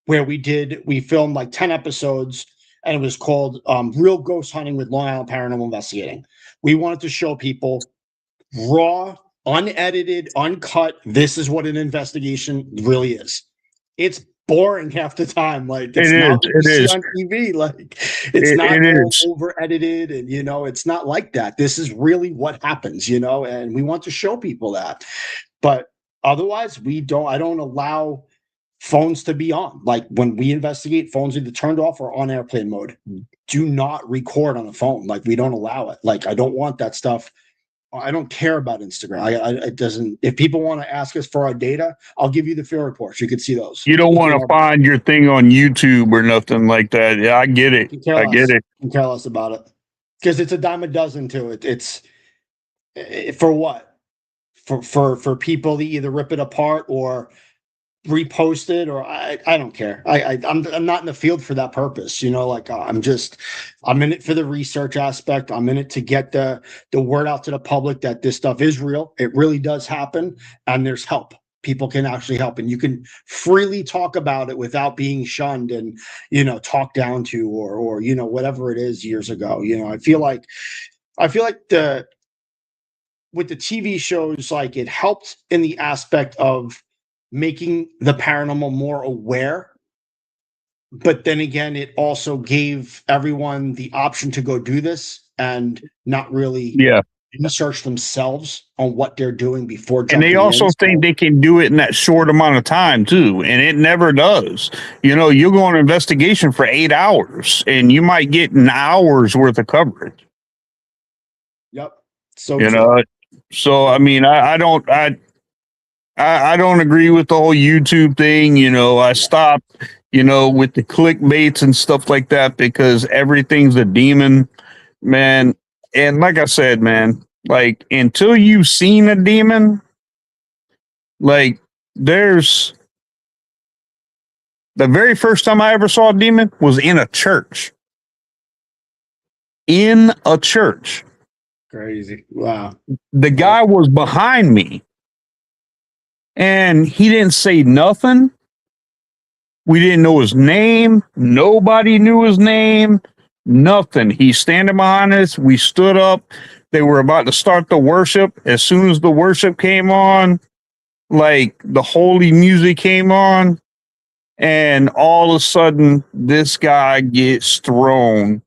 where we filmed like 10 episodes, and it was called Real Ghost Hunting with Long Island Paranormal Investigating. We wanted to show people raw, unedited, uncut. This is what an investigation really is. It's boring half the time. Like it's not what you see on TV. Like it's not over edited, and it's not like that. This is really what happens, and we want to show people that. But otherwise, I don't allow phones to be on. Like when we investigate, phones either turned off or on airplane mode. Do not record on a phone. Like we don't allow it. Like I don't want that stuff. I don't care about Instagram. It doesn't. If people want to ask us for our data, I'll give you the field reports. You can see those. You don't want to find your thing on YouTube or nothing like that. Yeah, I get it. I get it. You can tell us about it because it's a dime a dozen to it. It's for what? For people to either rip it apart or repost it, or I don't care. I'm not in the field for that purpose. I'm in it for the research aspect. I'm in it to get the word out to the public that this stuff is real. It really does happen, and there's help. People can actually help, and you can freely talk about it without being shunned and talked down to or whatever it is years ago. I feel like with the TV shows, like it helped in the aspect of making the paranormal more aware. But then again, it also gave everyone the option to go do this and not really research themselves on what they're doing before jumping in. And they also think they can do it in that short amount of time too. And it never does. You'll go on an investigation for 8 hours and you might get an hour's worth of coverage. Yep. So, so I mean, I don't agree with the whole YouTube thing. I stopped, with the clickbaits and stuff like that because everything's a demon, man. And like I said, man, like until you've seen a demon, like there's The very first time I ever saw a demon was in a church. In a church. Crazy. Wow. The guy was behind me and he didn't say nothing. We didn't know his name. Nobody knew his name. Nothing. He's standing behind us. We stood up. They were about to start the worship. As soon as the worship came on, like the holy music came on, and all of a sudden, this guy gets thrown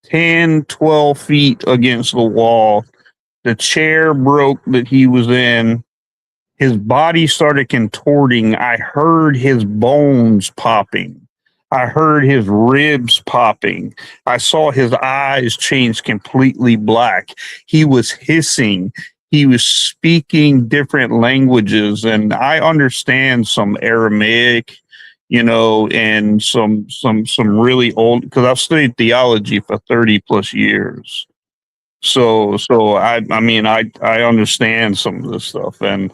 10, 12 feet against the wall. The chair broke that he was in. His body started contorting. I heard his bones popping. I heard his ribs popping. I saw his eyes change completely black. He was hissing. He was speaking different languages, and I understand some Aramaic, you know, and some really old, because I've studied theology for 30 plus years. So I mean I understand some of this stuff, and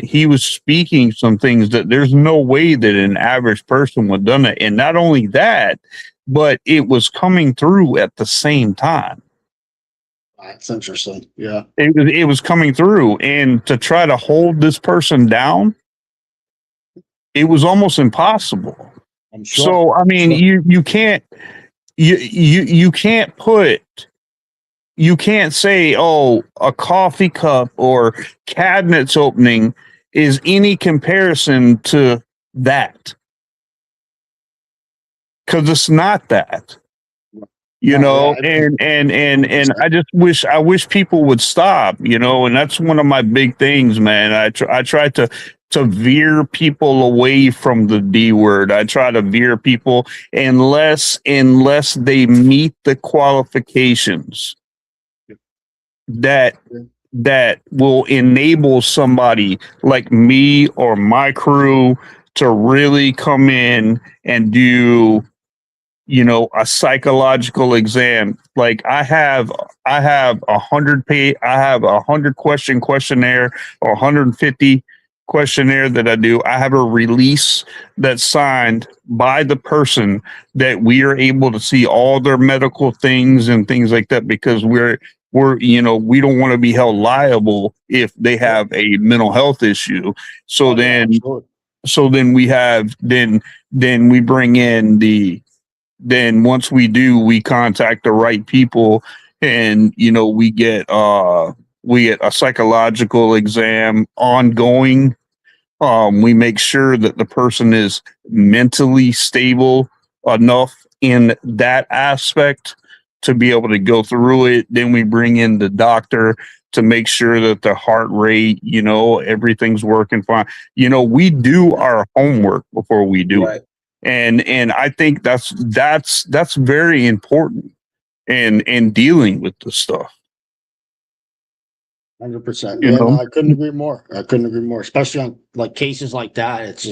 he was speaking some things that there's no way that an average person would have done it. And not only that, but it was coming through at the same time. That's interesting. Yeah. It was coming through, and to try to hold this person down, it was almost impossible. I'm sure. So I mean, you can't put, you can't say, oh, a coffee cup or cabinets opening is any comparison to that. Because it's not that. You know, and I wish people would stop, you know, and that's one of my big things, man. I try to veer people away from the D word. I try to veer people unless they meet the qualifications that will enable somebody like me or my crew to really come in and do, you know, a psychological exam. Like I have 100 question questionnaire or 150 questionnaire that I do. I have a release that's signed by the person that we are able to see all their medical things and things like that, because we're you know, we don't want to be held liable if they have a mental health issue. So then we have then we bring in then once we do, we contact the right people, and you know, we get a psychological exam ongoing. We make sure that the person is mentally stable enough in that aspect to be able to go through it. Then we bring in the doctor to make sure that the heart rate, you know, everything's working fine. You know, we do our homework before we do it. And I think that's very important in dealing with this stuff. 100%. Yeah, no, I couldn't agree more. Especially on like cases like that.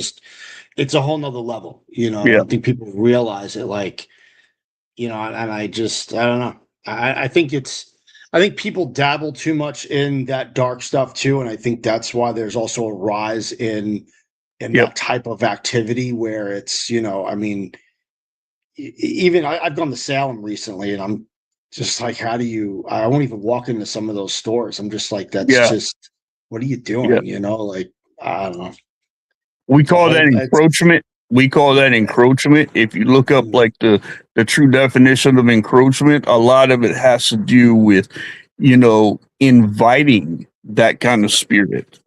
It's a whole nother level. You know, I don't think people realize it. Like, you know, and I don't know. I think people dabble too much in that dark stuff too, and I think that's why there's also a rise in that type of activity where it's, you know, I mean, even I've gone to Salem recently, and I'm just like, I won't even walk into some of those stores. I'm just like, that's just, what are you doing? You know, like, I don't know. We call that encroachment. If you look up like the true definition of encroachment, a lot of it has to do with, you know, inviting that kind of spirit.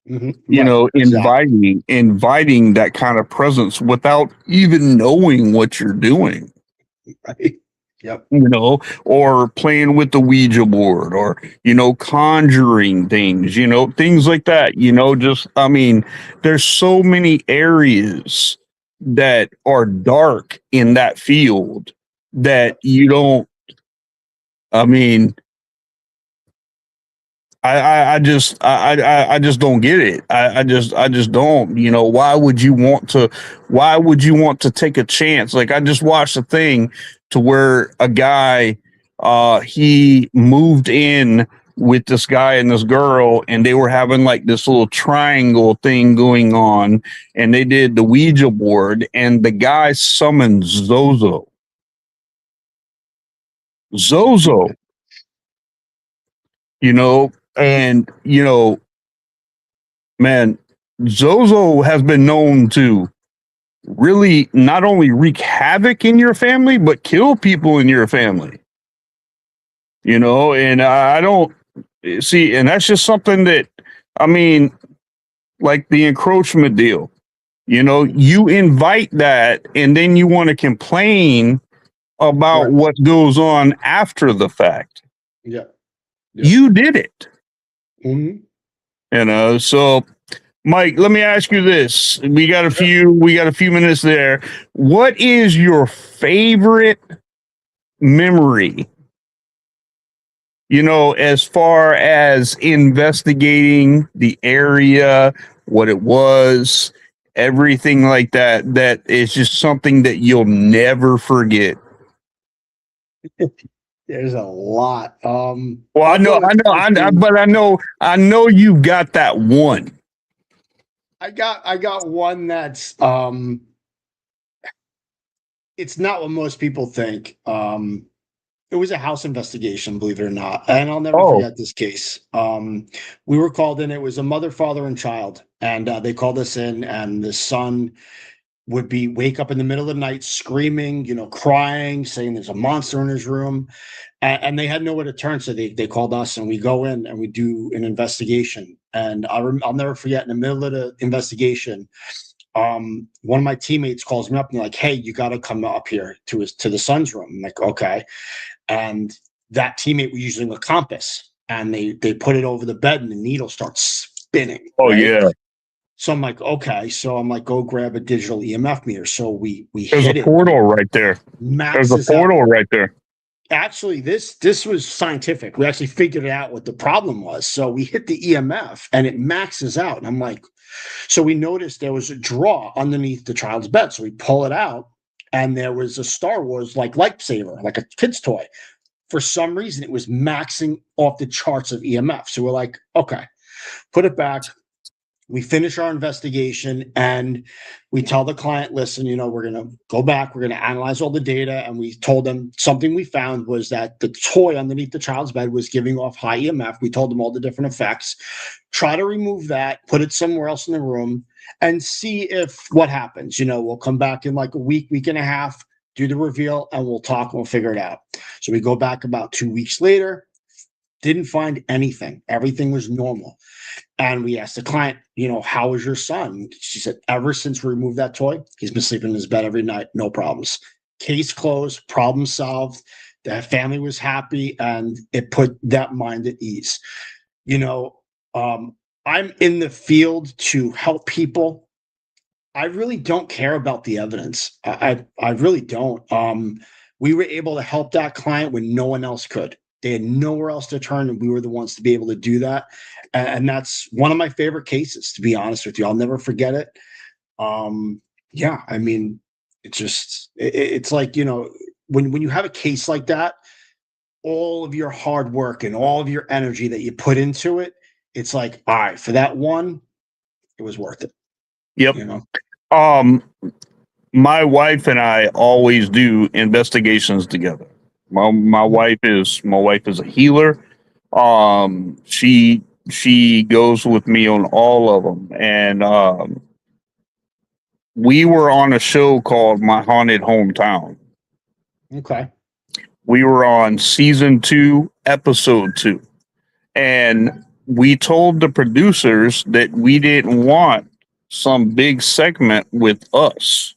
Mm-hmm. You know, inviting that kind of presence without even knowing what you're doing. Right. Yep. You know, or playing with the Ouija board, or, you know, conjuring things, you know, things like that. You know, just, I mean, there's so many areas that are dark in that field that you don't, I mean, I just don't get it. I just don't, you know, why would you want to take a chance? Like, I just watched a thing to where a guy, he moved in with this guy and this girl, and they were having like this little triangle thing going on, and they did the Ouija board, and the guy summoned Zozo, and man, Zozo has been known to really not only wreak havoc in your family, but kill people in your family. And I don't see, and that's just something that, I mean, like the encroachment deal, you invite that and then you want to complain about Right. what goes on after the fact. Yeah. You did it. Mm-hmm. So Mike, let me ask you this. We got a few minutes there. What is your favorite memory? As far as investigating the area, what it was, everything like that, that is just something that you'll never forget. There's a lot. Well, I know you've got that one. I got one that's it's not what most people think. It was a house investigation, believe it or not, and I'll never forget this case. We were called in. It was a mother, father, and child, and they called us in, and the son would wake up in the middle of the night screaming, crying, saying there's a monster in his room, and they had nowhere to turn, so they called us, and we go in and we do an investigation. And I'll never forget, in the middle of the investigation, one of my teammates calls me up and like, "Hey, you got to come up here to the son's room." I'm like, "Okay." And that teammate was using a compass, and they put it over the bed, and the needle starts spinning. Oh, right? Yeah. So I'm like, okay. So I'm like, go grab a digital EMF meter. So we There's hit a portal right there. There's a portal right there. Actually, this was scientific. We actually figured out what the problem was. So we hit the EMF and it maxes out. And I'm like, so we noticed there was a drawer underneath the child's bed. So we pull it out, and there was a Star Wars like lightsaber, like a kid's toy. For some reason, it was maxing off the charts of EMF. So we're like, okay, put it back. We finish our investigation, and we tell the client, listen, we're going to go back. We're going to analyze all the data. And we told them something we found was that the toy underneath the child's bed was giving off high EMF. We told them all the different effects. Try to remove that, put it somewhere else in the room, and see if what happens. We'll come back in like a week and a half, do the reveal, and we'll talk and we'll figure it out. So we go back about 2 weeks later, didn't find anything. Everything was normal. And we asked the client, how is your son? She said, ever since we removed that toy, he's been sleeping in his bed every night, no problems. Case closed, problem solved. The family was happy, and it put that mind at ease. I'm in the field to help people. I really don't care about the evidence. I really don't. We were able to help that client when no one else could. They had nowhere else to turn, and we were the ones to be able to do that. And that's one of my favorite cases, to be honest with you. I'll never forget it. Yeah, I mean, it's like, when you have a case like that, all of your hard work and all of your energy that you put into it, it's like, all right, for that one, it was worth it. Yep. My wife and I always do investigations together. My wife is a healer. She goes with me on all of them, and we were on a show called My Haunted Hometown. Okay. We were on season 2, episode 2, and we told the producers that we didn't want some big segment with us.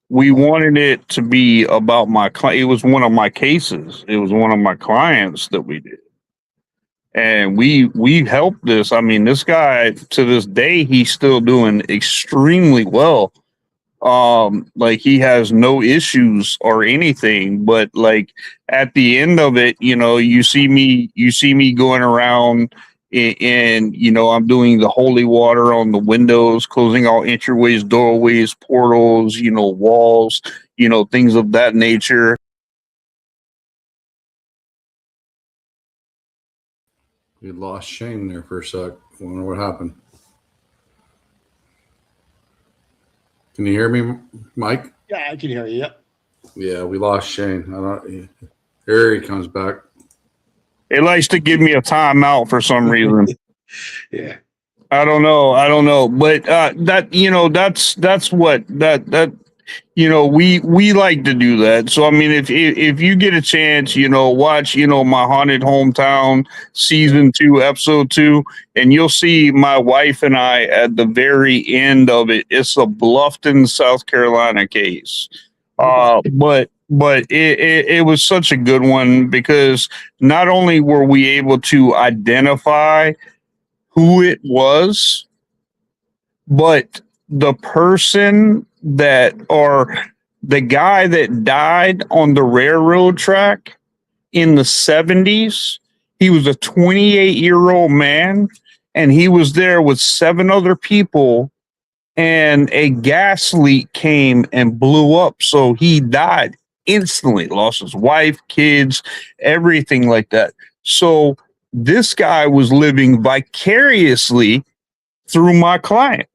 We wanted it to be about it was one of my cases. It was one of my clients that we did. And we helped this. I mean, this guy, to this day, he's still doing extremely well. Like, he has no issues or anything, but like at the end of it, you see me going around, and I'm doing the holy water on the windows, closing all entryways, doorways, portals, walls, things of that nature. We lost Shane there for a sec. I wonder what happened. Can you hear me, Mike? Yeah, I can hear you. Yep. Yeah, we lost Shane. Here he comes back. It likes to give me a timeout for some reason. Yeah. I don't know, but that's what we like to do that. So I mean, if you get a chance, watch my haunted hometown season 2, episode 2, and you'll see my wife and I at the very end of it. It's a Bluffton, South Carolina case, but it was such a good one because not only were we able to identify who it was, but the person or the guy that died on the railroad track in the 70s, he was a 28-year-old man, and he was there with 7 other people, and a gas leak came and blew up. So he died instantly, lost his wife, kids, everything like that. So this guy was living vicariously through my client.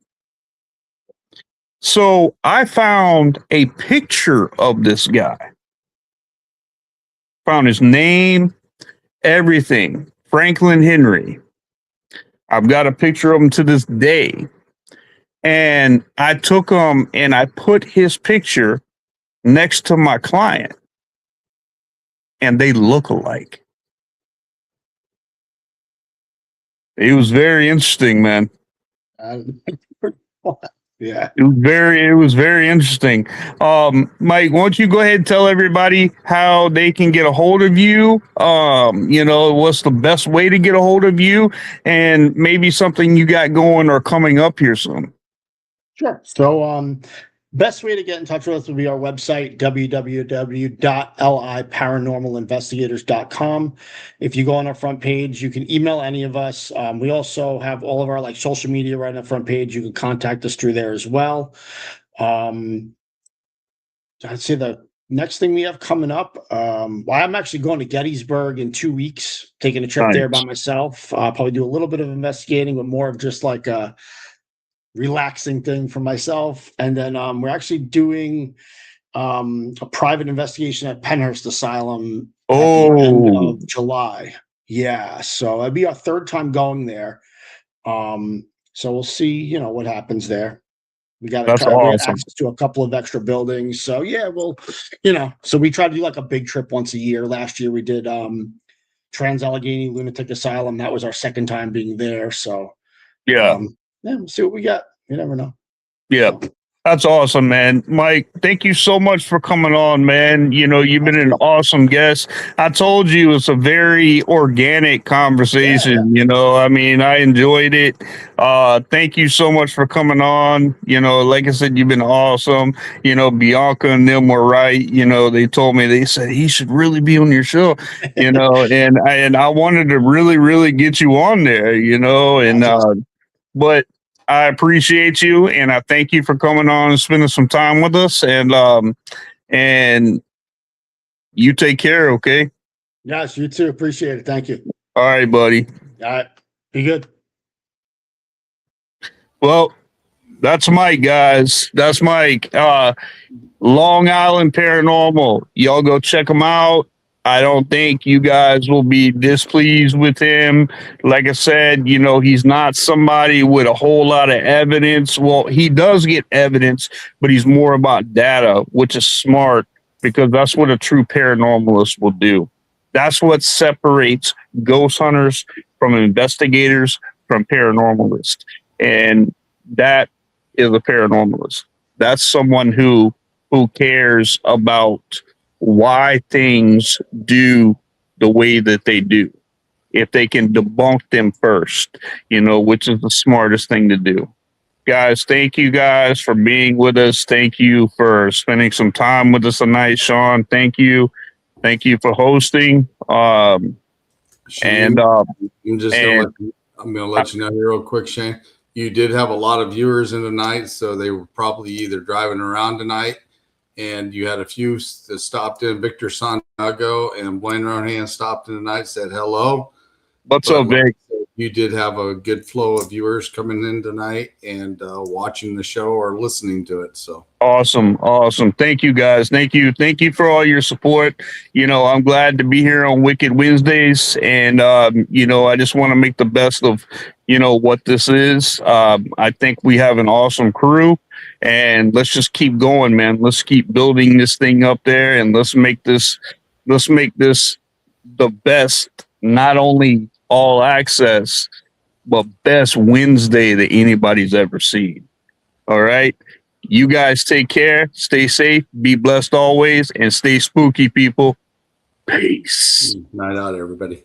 So I found a picture of this guy, found his name, everything, Franklin Henry. I've got a picture of him to this day. And I took him and I put his picture next to my client, and they look alike. It was very interesting, man. Yeah. It was very interesting. Mike, won't you go ahead and tell everybody how they can get a hold of you? What's the best way to get a hold of you, and maybe something you got going or coming up here soon. Sure. So, best way to get in touch with us would be our website, www.liparanormalinvestigators.com. If you go on our front page, you can email any of us. We also have all of our social media right on the front page. You can contact us through there as well. I'd say the next thing we have coming up, I'm actually going to Gettysburg in 2 weeks, taking a trip there by myself. I'll probably do a little bit of investigating, but more of just like a relaxing thing for myself. And then we're actually doing a private investigation at Penhurst Asylum at the end of July. Yeah, so it'd be our 3rd time going there. So we'll see, what happens there. We got access to a couple of extra buildings. So yeah, well, so we try to do like a big trip once a year. Last year we did Trans-Allegheny Lunatic Asylum. That was our 2nd time being there. So yeah, we'll see what we got. You never know. Yeah. That's awesome, man. Mike, thank you so much for coming on, man. You've been an awesome guest. I told you it's a very organic conversation. Yeah. I enjoyed it. Thank you so much for coming on. Like I said, you've been awesome. Bianca and them were right. They told me, they said he should really be on your show, and I wanted to really, really get you on there, but I appreciate you, and I thank you for coming on and spending some time with us. And you take care, okay? Yes, you too. Appreciate it. Thank you. All right, buddy. All right. Be good. Well, that's Mike, guys. That's Mike. Long Island Paranormal. Y'all go check him out. I don't think you guys will be displeased with him. Like I said, he's not somebody with a whole lot of evidence. Well, he does get evidence, but he's more about data, which is smart because that's what a true paranormalist will do. That's what separates ghost hunters from investigators from paranormalists. And that is a paranormalist. That's someone who cares about why things do the way that they do. If they can debunk them first, which is the smartest thing to do. Guys, thank you guys for being with us. Thank you for spending some time with us tonight, Sean. Thank you. Thank you for hosting. I'm gonna let you know here real quick, Shane. You did have a lot of viewers in tonight, so they were probably either driving around tonight, and you had a few that stopped in. Victor Santiago and Blaine Rohan stopped in tonight, said hello. What's But up, Vic? you did have a good flow of viewers coming in tonight and watching the show or listening to it. So Awesome. Thank you, guys. Thank you for all your support. I'm glad to be here on Wicked Wednesdays, and I just want to make the best of what this is. I think we have an awesome crew, and let's just keep going, man. Let's keep building this thing up there, and let's make this the best, not only all access, but best Wednesday that anybody's ever seen. All right. You guys take care, stay safe, be blessed always, and stay spooky, people. Peace. night out, everybody.